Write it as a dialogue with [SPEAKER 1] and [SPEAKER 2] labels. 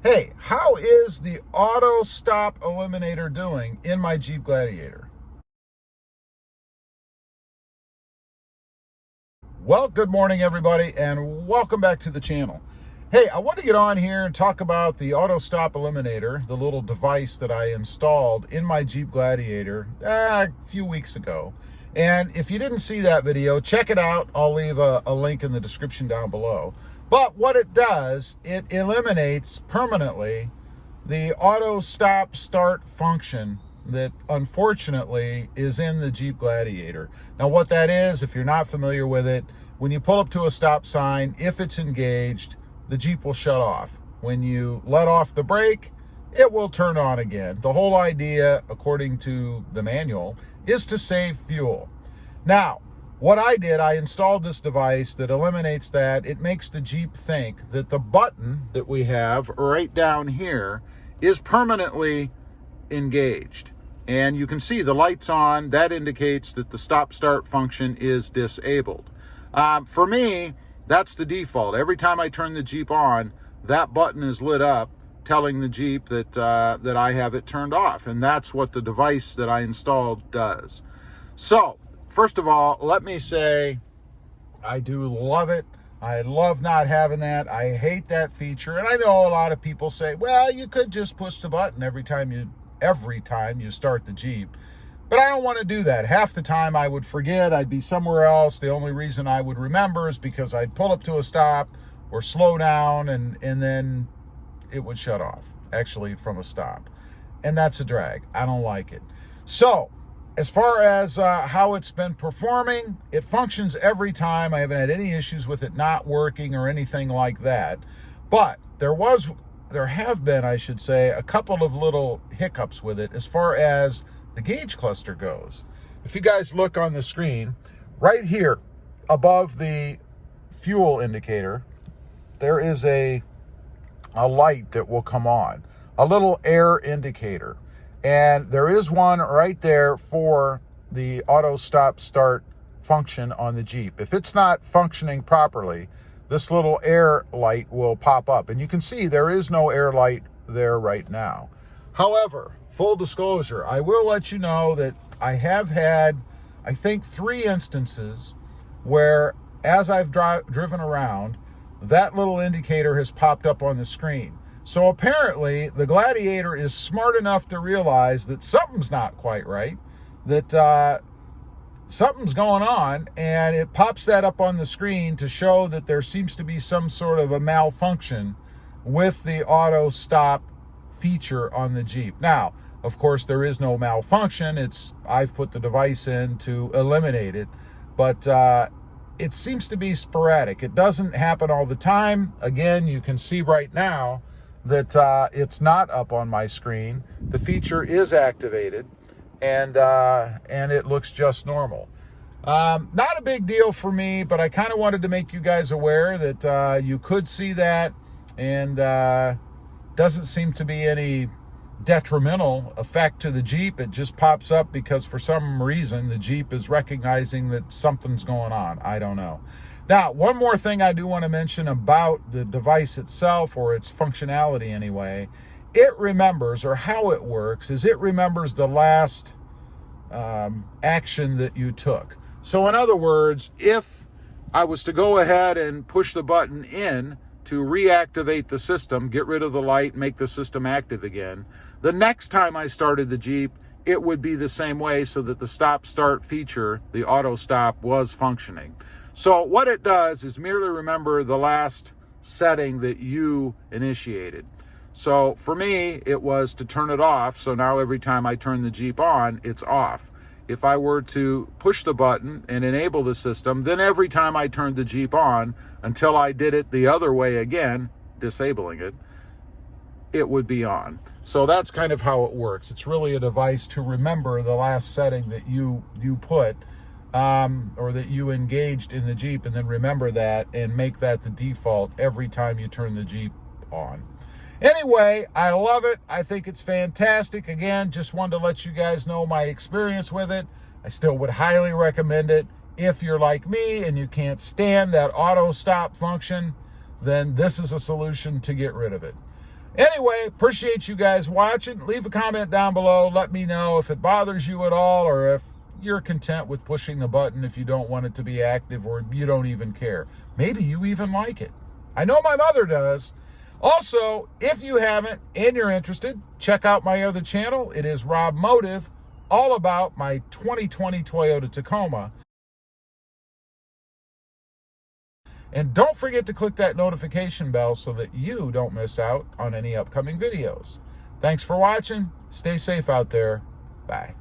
[SPEAKER 1] Hey, how is the Auto Stop Eliminator doing in my Jeep Gladiator? Well, good morning everybody and welcome back to the channel. Hey, I want to get on here and talk about the Auto Stop Eliminator, the little device that I installed in my Jeep Gladiator a few weeks ago. And if you didn't see that video, check it out. I'll leave a link in the description down below. But what it does, it eliminates permanently the auto stop start function that unfortunately is in the Jeep Gladiator. Now what that is, if you're not familiar with it, when you pull up to a stop sign, if it's engaged, the Jeep will shut off. When you let off the brake, it will turn on again. The whole idea, according to the manual, is to save fuel. Now, what I did, I installed this device that eliminates that. It makes the Jeep think that the button that we have right down here is permanently engaged. And you can see the light's on. That indicates that the stop-start function is disabled. For me, that's the default. Every time I turn the Jeep on, that button is lit up, telling the Jeep that, I have it turned off. And that's what the device that I installed does. So, first of all, let me say I do love it. I love not having that. I hate that feature. And I know a lot of people say, well, you could just push the button every time you start the Jeep. But I don't want to do that. Half the time I would forget. I'd be somewhere else. The only reason I would remember is because I'd pull up to a stop or slow down and then it would shut off, actually from a stop. And that's a drag. I don't like it. So, as far as how it's been performing, it functions every time. I haven't had any issues with it not working or anything like that. But there have been, I should say, a couple of little hiccups with it as far as the gauge cluster goes. If you guys look on the screen, right here above the fuel indicator, there is a light that will come on, a little air indicator. And there is one right there for the auto stop start function on the Jeep. If it's not functioning properly, this little air light will pop up. And you can see there is no air light there right now. However, full disclosure, I will let you know that I have had, I think, 3 instances where as I've driven around, that little indicator has popped up on the screen. So apparently the Gladiator is smart enough to realize that something's not quite right, that something's going on, and it pops that up on the screen to show that there seems to be some sort of a malfunction with the auto stop feature on the Jeep. Now, of course, there is no malfunction. I've put the device in to eliminate it, but it seems to be sporadic. It doesn't happen all the time. Again, you can see right now that it's not up on my screen. The feature is activated, and it looks just normal. Not a big deal for me, but I kind of wanted to make you guys aware that you could see that, and doesn't seem to be any detrimental effect to the Jeep. It just pops up because for some reason the Jeep is recognizing that something's going on. I don't know. Now, one more thing I do want to mention about the device itself, or its functionality anyway. It remembers, or how it works, is it remembers the last action that you took. So in other words, if I was to go ahead and push the button in to reactivate the system, get rid of the light, make the system active again, the next time I started the Jeep, it would be the same way, so that the stop-start feature, the auto stop, was functioning. So what it does is merely remember the last setting that you initiated. So for me, it was to turn it off. So now every time I turn the Jeep on, it's off. If I were to push the button and enable the system, then every time I turned the Jeep on, until I did it the other way again, disabling it, it would be on. So that's kind of how it works. It's really a device to remember the last setting that you put, or that you engaged in the Jeep, and then remember that and make that the default every time you turn the Jeep on. Anyway, I love it. I think it's fantastic. Again, just wanted to let you guys know my experience with it. I still would highly recommend it. If you're like me and you can't stand that auto stop function, then this is a solution to get rid of it. Anyway, appreciate you guys watching. Leave a comment down below. Let me know if it bothers you at all, or if you're content with pushing the button if you don't want it to be active, or you don't even care. Maybe you even like it. I know my mother does. Also, if you haven't and you're interested, check out my other channel. It is Rob Motive, all about my 2020 Toyota Tacoma. And don't forget to click that notification bell so that you don't miss out on any upcoming videos. Thanks for watching. Stay safe out there. Bye.